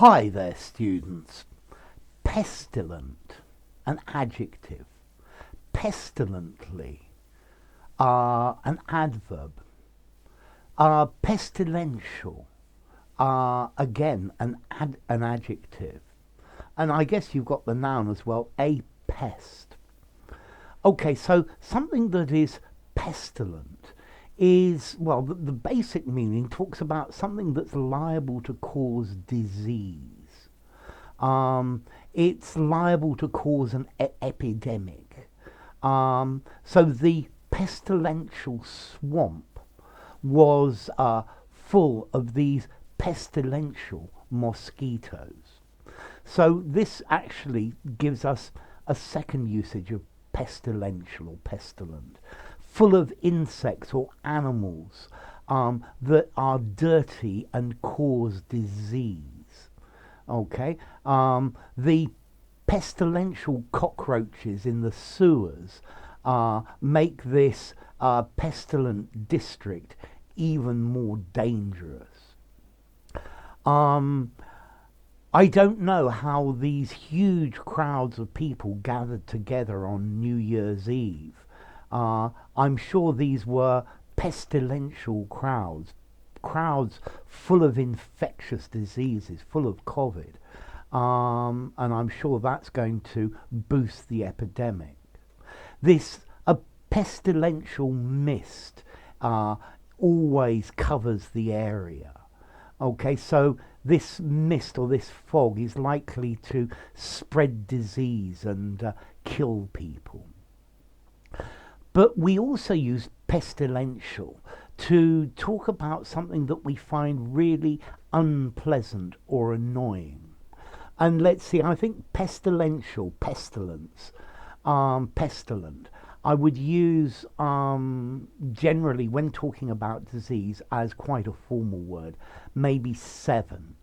Hi there, students. Pestilent, an adjective. Pestilently, an adverb. Pestilential, again, an adjective. And I guess you've got the noun as well, a pest. Okay, so something that is pestilent is, well, the basic meaning talks about something that's liable to cause disease. It's liable to cause an epidemic. So the pestilential swamp was full of these pestilential mosquitoes. So this actually gives us a second usage of pestilential or pestilent, full of insects or animals that are dirty and cause disease. Okay, the pestilential cockroaches in the sewers make this pestilent district even more dangerous. I don't know how these huge crowds of people gathered together on New Year's Eve. I'm sure these were pestilential crowds full of infectious diseases, full of COVID. And I'm sure that's going to boost the epidemic. This pestilential mist always covers the area. Okay, so this mist or this fog is likely to spread disease and kill people. But we also use pestilential to talk about something that we find really unpleasant or annoying. And let's see, I think pestilential, pestilence, pestilent, I would use generally when talking about disease as quite a formal word, maybe 7.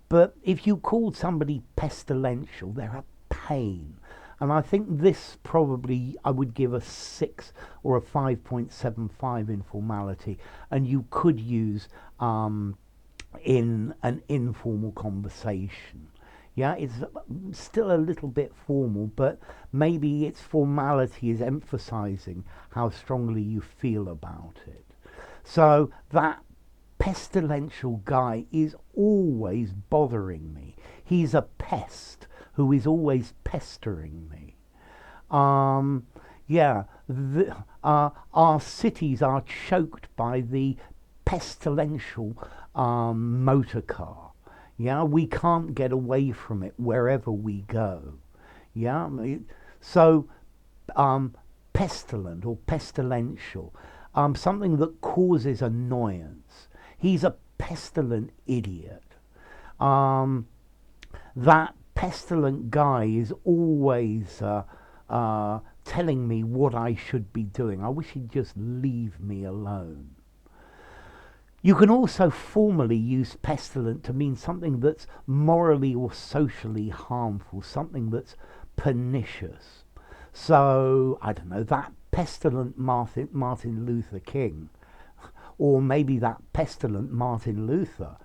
But if you called somebody pestilential, they're a pain. And I think this probably I would give a 6 or a 5.75 in formality. And you could use in an informal conversation. Yeah, it's still a little bit formal, but maybe its formality is emphasizing how strongly you feel about it. So that pestilential guy is always bothering me. He's a pest who is always pestering me. Our cities are choked by the pestilential motor car. Yeah, we can't get away from it wherever we go. Yeah, so pestilent or pestilential, something that causes annoyance. He's a pestilent idiot. That pestilent guy is always telling me what I should be doing. I wish he'd just leave me alone. You can also formally use pestilent to mean something that's morally or socially harmful, something that's pernicious. So, I don't know, that pestilent Martin Luther King, or maybe that pestilent Martin Luther,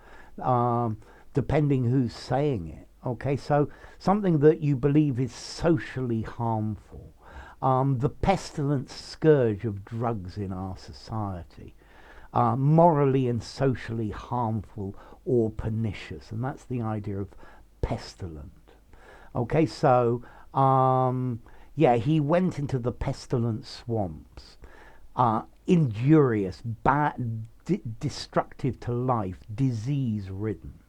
depending who's saying it. Okay, so something that you believe is socially harmful. The pestilent scourge of drugs in our society. Morally and socially harmful or pernicious, and that's the idea of pestilent. Okay, so he went into the pestilent swamps, injurious, bad, destructive to life, disease-ridden.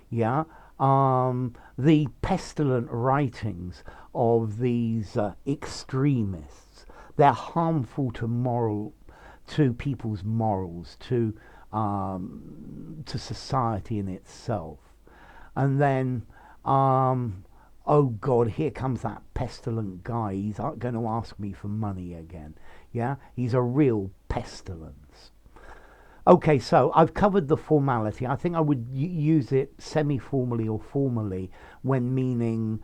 Yeah, the pestilent writings of these extremists, they're harmful to people's morals, to society in itself. And then, oh God, here comes that pestilent guy. He's going to ask me for money again. Yeah, he's a real pestilence. Okay, so I've covered the formality. I think I would use it semi-formally or formally when meaning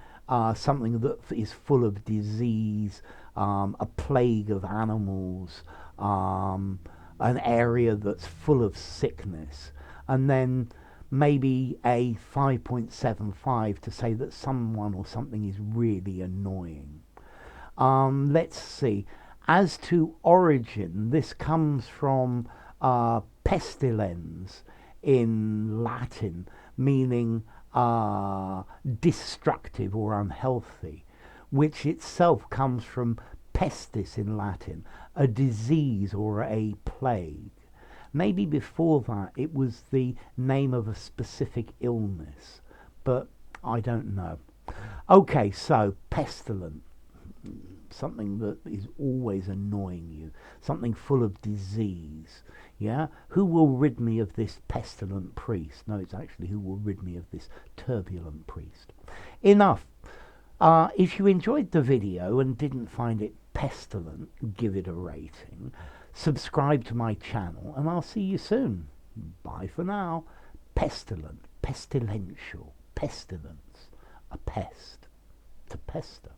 something that is full of disease, a plague of animals, an area that's full of sickness. And then maybe a 5.75 to say that someone or something is really annoying. Let's see. As to origin, this comes from pestilens in Latin, meaning destructive or unhealthy, which itself comes from pestis in Latin, a disease or a plague. Maybe before that it was the name of a specific illness, but I don't know. Okay, so pestilent, something that is always annoying you, something full of disease. Yeah? Who will rid me of this pestilent priest? No, it's actually who will rid me of this turbulent priest. Enough. If you enjoyed the video and didn't find it pestilent, give it a rating. Subscribe to my channel, and I'll see you soon. Bye for now. Pestilent, pestilential, pestilence, a pest, to pester.